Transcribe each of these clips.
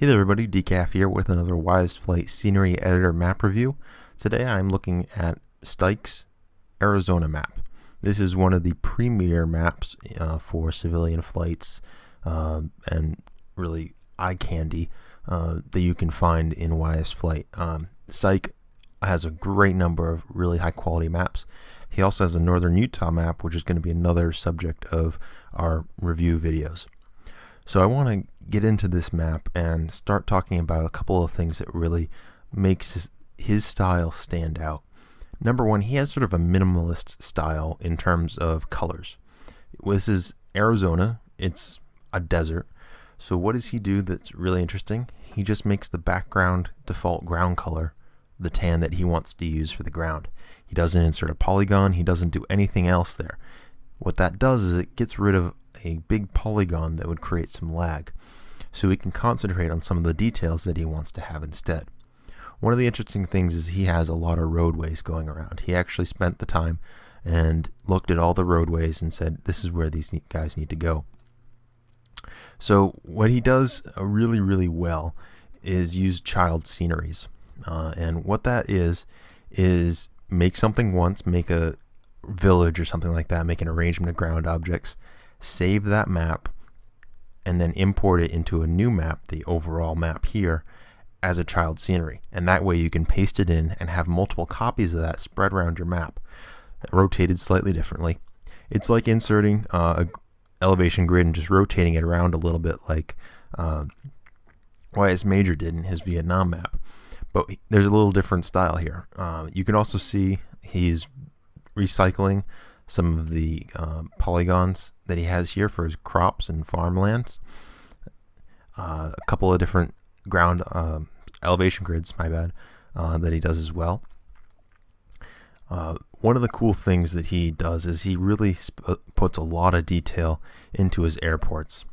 Hey there everybody, Decaff here with another YSFlight scenery editor map review. Today I'm looking at Styk's Arizona map. This is one of the premier maps for civilian flights and really eye candy that you can find in YSFlight. Styk has a great number of really high quality maps. He also has a northern Utah map, which is going to be another subject of our review videos. So I want to get into this map and start talking about a couple of things that really makes his style stand out. Number one, he has sort of a minimalist style in terms of colors. This is Arizona, it's a desert. So what does he do that's really interesting? He just makes the background default ground color the tan that he wants to use for the ground. He doesn't insert a polygon, he doesn't do anything else there. What that does is it gets rid of a big polygon that would create some lag, so he can concentrate on some of the details that he wants to have instead. One of the interesting things is he has a lot of roadways going around. He actually spent the time and looked at all the roadways and said, this is where these guys need to go. So what he does really well is use child sceneries. And what that is make something once, make a village or something like that, make an arrangement of ground objects, save that map, and then import it into a new map, the overall map here, as a child scenery. And that way you can paste it in and have multiple copies of that spread around your map, rotated slightly differently. It's like inserting a elevation grid and just rotating it around a little bit like YS Major did in his Vietnam map. But there's a little different style here. You can also see he's recycling some of the polygons that he has here for his crops and farmlands. A couple of different ground elevation grids, that he does as well. One of the cool things that he does is he really puts a lot of detail into his airports.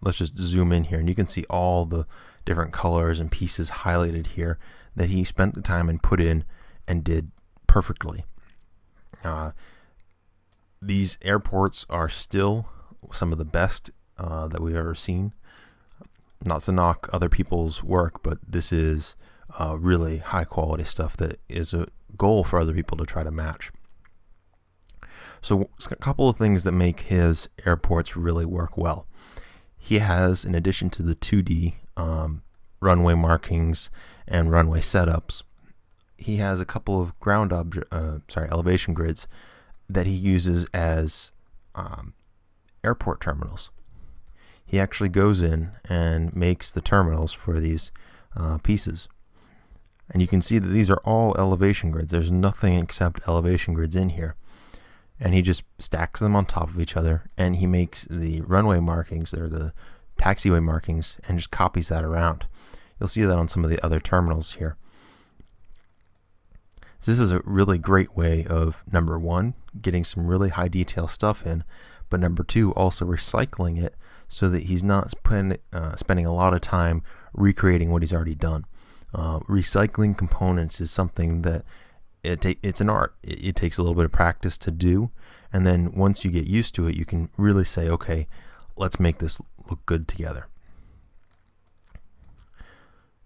Let's just zoom in here and you can see all the different colors and pieces highlighted here that he spent the time and put in and did perfectly. These airports are still some of the best that we've ever seen. Not to knock other people's work, but this is really high quality stuff that is a goal for other people to try to match. So a couple of things that make his airports really work well. He has, in addition to the 2D runway markings and runway setups, he has a couple of elevation grids that he uses as airport terminals. He actually goes in and makes the terminals for these pieces. And you can see that these are all elevation grids. There's nothing except elevation grids in here. And he just stacks them on top of each other, and he makes the runway markings, or the taxiway markings, and just copies that around. You'll see that on some of the other terminals here. So this is a really great way of, number one, getting some really high detail stuff in, but number two, also recycling it so that he's not spending a lot of time recreating what he's already done. Recycling components is something that it's an art. It takes a little bit of practice to do, and then once you get used to it, you can really say, okay, let's make this look good together.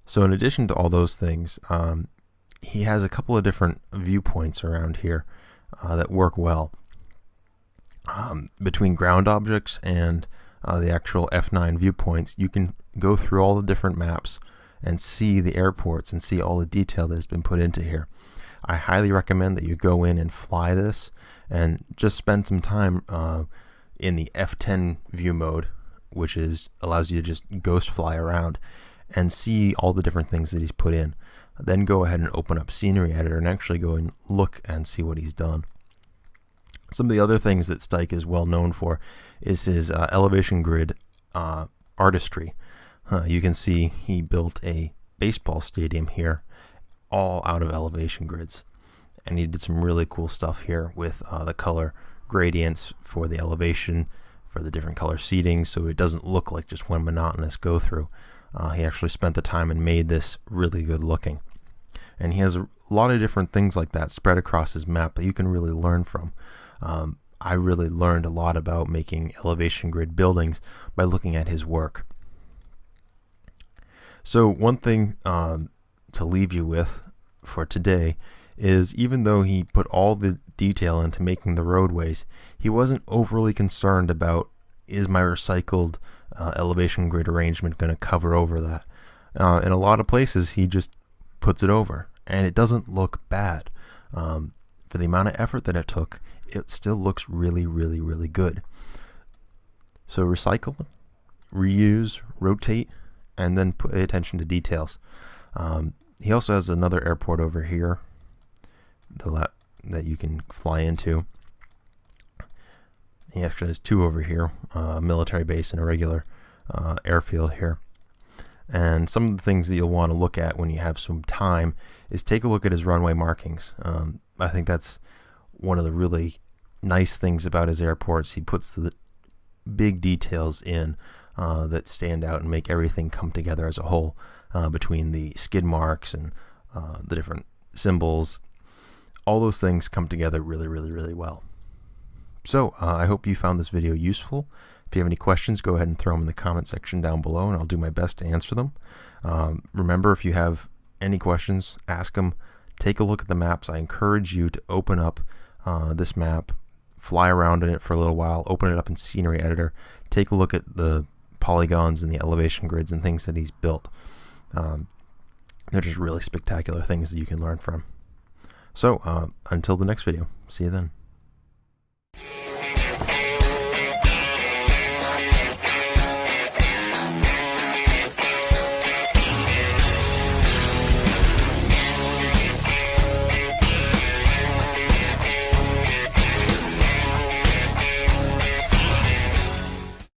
So in addition to all those things, he has a couple of different viewpoints around here that work well. Between ground objects and the actual F9 viewpoints, you can go through all the different maps and see the airports and see all the detail that has been put into here. I highly recommend that you go in and fly this and just spend some time in the F10 view mode, which allows you to just ghost fly around and see all the different things that he's put in. Then go ahead and open up Scenery Editor and actually go and look and see what he's done. Some of the other things that Styk is well known for is his elevation grid artistry. You can see he built a baseball stadium here all out of elevation grids, and he did some really cool stuff here with the color gradients for the elevation, for the different color seating, so it doesn't look like just one monotonous go through. He actually spent the time and made this really good looking. And he has a lot of different things like that spread across his map that you can really learn from. I really learned a lot about making elevation grid buildings by looking at his work. So one thing to leave you with for today is, even though he put all the detail into making the roadways, he wasn't overly concerned about, is my recycled elevation grid arrangement going to cover over that. In a lot of places he just puts it over, and it doesn't look bad. For the amount of effort that it took, it still looks really, really, really good. So recycle, reuse, rotate, and then pay attention to details. He also has another airport over here that you can fly into. He actually has two over here, a military base and a regular airfield here. And some of the things that you'll want to look at when you have some time is take a look at his runway markings. I think that's one of the really nice things about his airports. He puts the big details in that stand out and make everything come together as a whole, between the skid marks and the different symbols. All those things come together really, really, really well. So I hope you found this video useful. If you have any questions, go ahead and throw them in the comment section down below, and I'll do my best to answer them. Remember, if you have any questions, ask them. Take a look at the maps. I encourage you to open up this map, fly around in it for a little while, open it up in Scenery Editor, take a look at the polygons and the elevation grids and things that he's built. They're just really spectacular things that you can learn from. So until the next video, see you then.